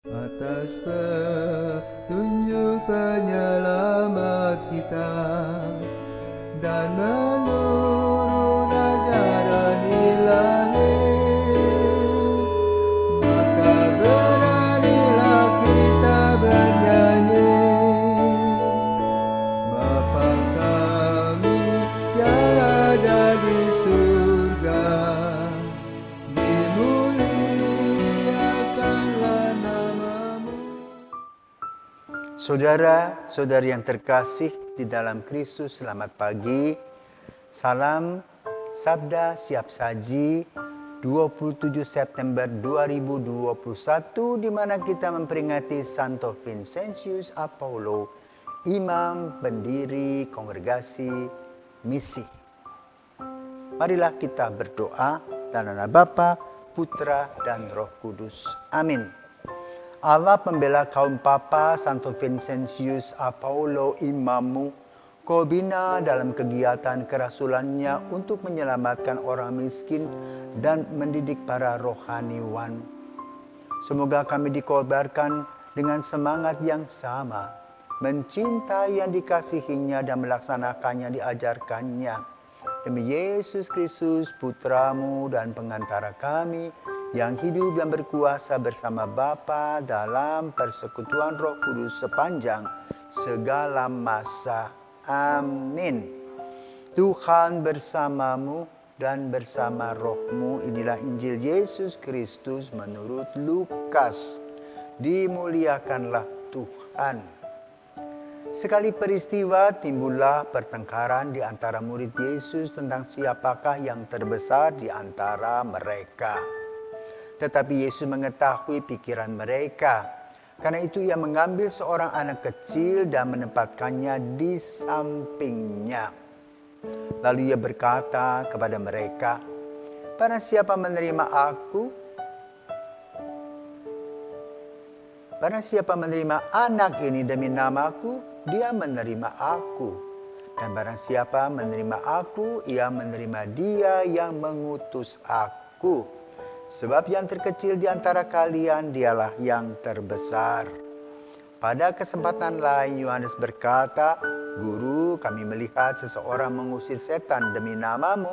Atas petunjuk penyelamat kita dan menurut ajaran ilahi, maka beranilah kita bernyanyi. Bapa kami yang ada di surga, dimuliakanlah namamu. Saudara-saudari yang terkasih di dalam Kristus, selamat pagi. Salam Sabda Siap Saji 27 September 2021, di mana kita memperingati Santo Vincentius Apollo, imam pendiri kongregasi misi. Marilah kita berdoa dalam nama Bapa, Putra, dan Roh Kudus. Amin. Allah pembela kaum papa, Santo Vincentius Apollo imammu, kau bina dalam kegiatan kerasulannya untuk menyelamatkan orang miskin dan mendidik para rohaniwan. Semoga kami dikobarkan dengan semangat yang sama, mencintai yang dikasihinya dan melaksanakannya diajarkannya. Demi Yesus Kristus, Putramu dan pengantara kami, yang hidup dan berkuasa bersama Bapa dalam persekutuan Roh Kudus sepanjang segala masa. Amin. Tuhan bersamamu dan bersama rohmu. Inilah Injil Yesus Kristus menurut Lukas. Dimuliakanlah Tuhan. Sekali peristiwa timbullah pertengkaran di antara murid Yesus tentang siapakah yang terbesar di antara mereka. Tetapi Yesus mengetahui pikiran mereka. Karena itu ia mengambil seorang anak kecil dan menempatkannya di sampingnya. Lalu ia berkata kepada mereka, "Barang siapa menerima anak ini demi namaku, dia menerima aku. Dan barang siapa menerima aku, ia menerima dia yang mengutus aku. Sebab yang terkecil di antara kalian dialah yang terbesar." Pada kesempatan lain Yohanes berkata, "Guru, kami melihat seseorang mengusir setan demi namamu,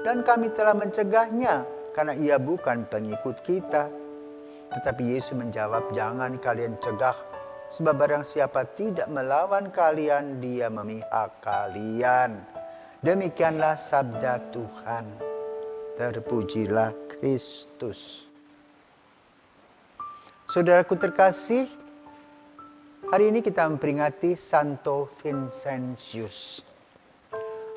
dan kami telah mencegahnya karena ia bukan pengikut kita." Tetapi Yesus menjawab, "Jangan kalian cegah, sebab barang siapa tidak melawan kalian, dia memihak kalian." Demikianlah sabda Tuhan. Terpujilah Kristus. Saudaraku terkasih, hari ini kita memperingati Santo Vincentius.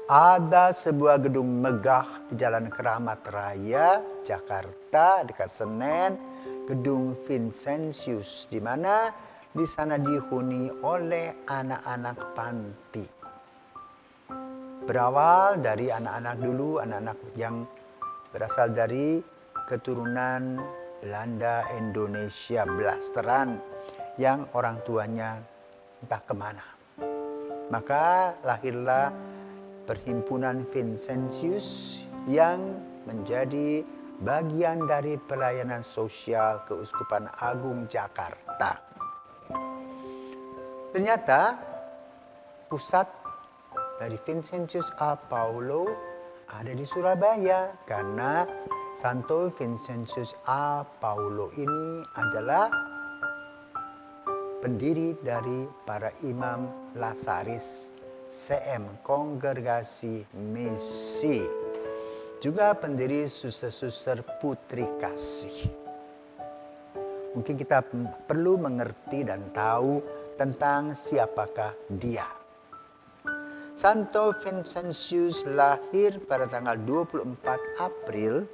Ada sebuah gedung megah di Jalan Keramat Raya, Jakarta, dekat Senen, Gedung Vincentius, di mana di sana dihuni oleh anak-anak panti. Berawal dari anak-anak dulu, anak-anak yang berasal dari keturunan Belanda, Indonesia, blasteran, yang orang tuanya entah kemana. Maka lahirlah Perhimpunan Vincentius yang menjadi bagian dari pelayanan sosial Keuskupan Agung Jakarta. Ternyata pusat dari Vincentius Apollo ada di Surabaya, karena Santo Vincentius Apollo ini adalah pendiri dari para imam Lasaris CM, Kongregasi Misi. Juga pendiri Suster-Suster Putri Kasih. Mungkin kita perlu mengerti dan tahu tentang siapakah dia. Santo Vincentius lahir pada tanggal 24 April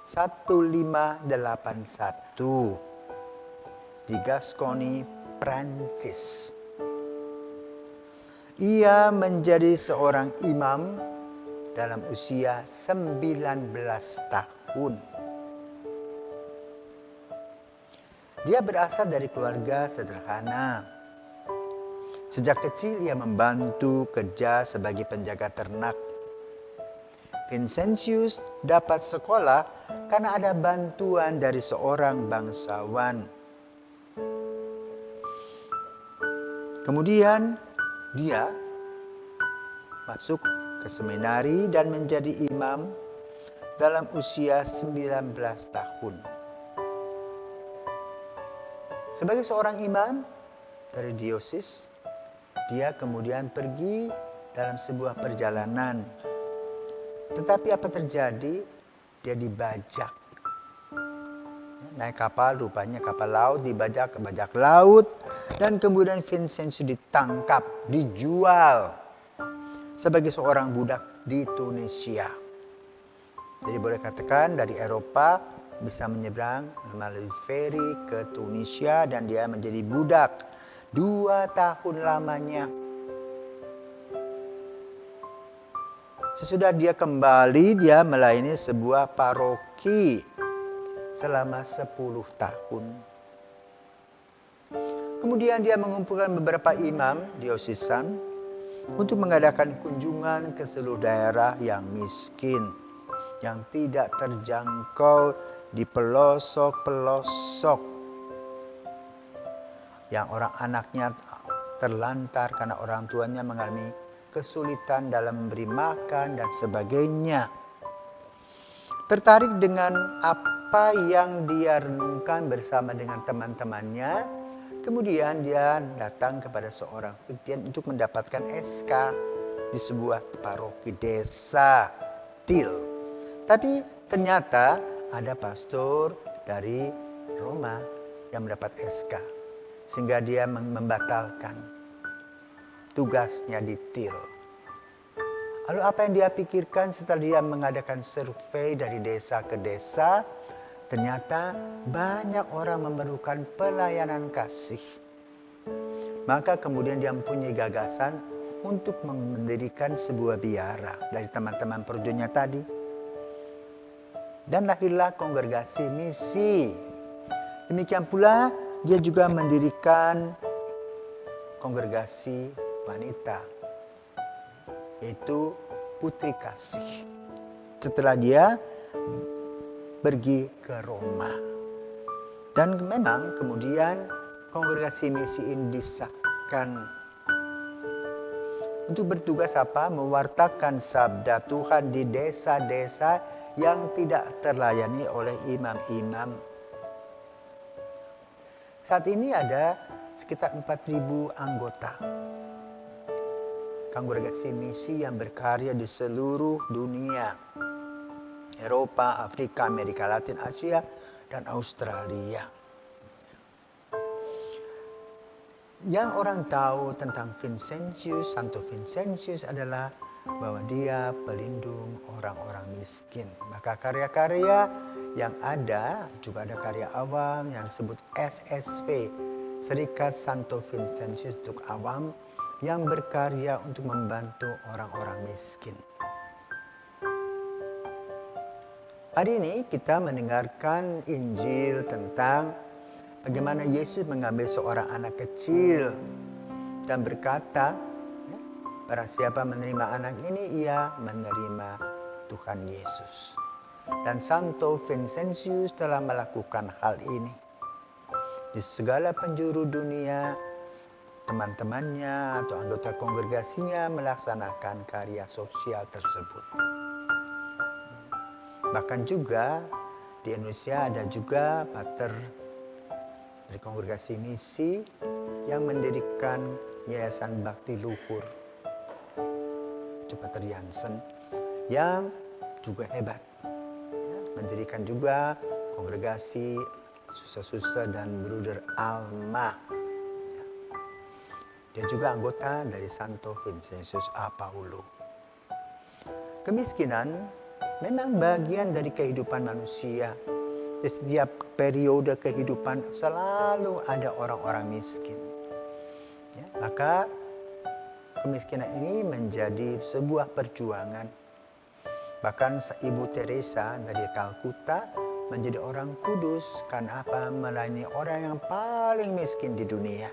1581 di Gascony, Prancis. Ia menjadi seorang imam dalam usia 19 tahun. Dia berasal dari keluarga sederhana. Sejak kecil ia membantu kerja sebagai penjaga ternak. Vincentius dapat sekolah karena ada bantuan dari seorang bangsawan. Kemudian dia masuk ke seminari dan menjadi imam dalam usia 19 tahun. Sebagai seorang imam dari diosis, dia kemudian pergi dalam sebuah perjalanan. Tetapi apa terjadi? Dia dibajak. Naik kapal, rupanya kapal laut, dibajak ke bajak laut. Dan kemudian Vincentius ditangkap, dijual sebagai seorang budak di Tunisia. Jadi boleh katakan dari Eropa bisa menyeberang melalui feri ke Tunisia dan dia menjadi budak 2 tahun lamanya. Sesudah dia kembali, dia melayani sebuah paroki selama 10 tahun. Kemudian dia mengumpulkan beberapa imam diosisan untuk mengadakan kunjungan ke seluruh daerah yang miskin, yang tidak terjangkau di pelosok-pelosok, yang orang anaknya terlantar karena orang tuanya mengalami kesulitan dalam memberi makan dan sebagainya. Tertarik dengan apa yang dia renungkan bersama dengan teman-temannya, kemudian dia datang kepada seorang Viktian untuk mendapatkan SK di sebuah paroki desa Til. Tapi ternyata ada pastor dari Roma yang mendapat SK. Sehingga dia membatalkan tugasnya di Til. Lalu apa yang dia pikirkan setelah dia mengadakan survei dari desa ke desa? Ternyata banyak orang memerlukan pelayanan kasih. Maka kemudian dia mempunyai gagasan untuk mendirikan sebuah biara dari teman-teman perjuangannya tadi. Dan lahirlah kongregasi misi. Demikian pula dia juga mendirikan kongregasi wanita, yaitu Putri Kasih. Setelah dia pergi ke Roma. Dan memang kemudian kongregasi misi ini disahkan untuk bertugas apa? Mewartakan sabda Tuhan di desa-desa yang tidak terlayani oleh imam-imam. Saat ini ada sekitar 4.000 anggota kongregasi misi yang berkarya di seluruh dunia. Eropa, Afrika, Amerika Latin, Asia, dan Australia. Yang orang tahu tentang Vincentius, Santo Vincentius adalah bahwa dia pelindung orang-orang miskin. Maka karya-karya yang ada, juga ada karya awam yang disebut SSV, Serikat Santo Vincentius untuk Awam, yang berkarya untuk membantu orang-orang miskin. Hari ini kita mendengarkan Injil tentang bagaimana Yesus mengambil seorang anak kecil dan berkata, barang siapa menerima anak ini, ia menerima Tuhan Yesus. Dan Santo Vincentius telah melakukan hal ini. Di segala penjuru dunia, teman-temannya atau anggota kongregasinya melaksanakan karya sosial tersebut. Bahkan juga di Indonesia ada juga pater dari kongregasi misi yang mendirikan Yayasan Bakti Luhur. Itu Pater Jansen yang juga hebat. Mendirikan juga kongregasi Suster-Suster dan Bruder Alma. Dia juga anggota dari Santo Vincentius A. Paulo. Kemiskinan memang bagian dari kehidupan manusia. Di setiap periode kehidupan selalu ada orang-orang miskin. Ya, maka kemiskinan ini menjadi sebuah perjuangan. Bahkan Ibu Teresa dari Kalkuta menjadi orang kudus karena apa? Melayani orang yang paling miskin di dunia.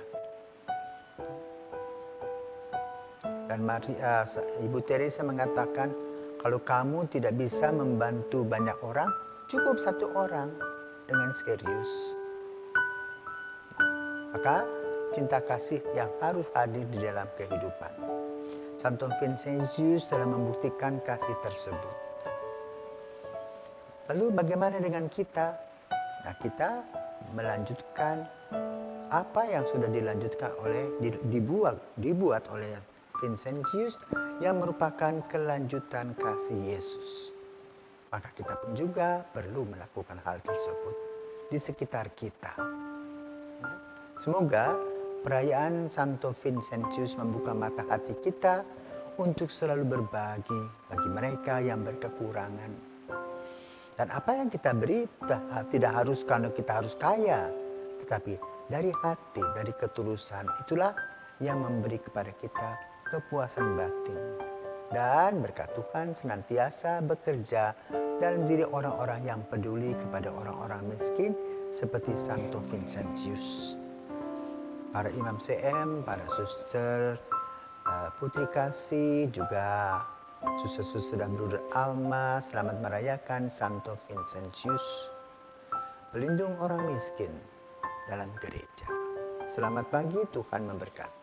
Dan Ibu Teresa mengatakan, kalau kamu tidak bisa membantu banyak orang, cukup satu orang dengan serius. Maka cinta kasih yang harus hadir di dalam kehidupan. Santo Vincentius telah membuktikan kasih tersebut. Lalu bagaimana dengan kita? Nah, kita melanjutkan apa yang sudah dilanjutkan dibuat oleh Vincentius yang merupakan kelanjutan kasih Yesus. Maka kita pun juga perlu melakukan hal tersebut di sekitar kita. Semoga perayaan Santo Vincentius membuka mata hati kita untuk selalu berbagi bagi mereka yang berkekurangan. Dan apa yang kita beri tidak harus karena kita harus kaya, tetapi dari hati, dari ketulusan, itulah yang memberi kepada kita kepuasan batin. Dan berkat Tuhan senantiasa bekerja dalam diri orang-orang yang peduli kepada orang-orang miskin seperti Santo Vincentius. Para imam CM, para suster, putri kasih, juga suster-suster dan bruder Alma, selamat merayakan Santo Vincentius, pelindung orang miskin dalam gereja. Selamat pagi, Tuhan memberkati.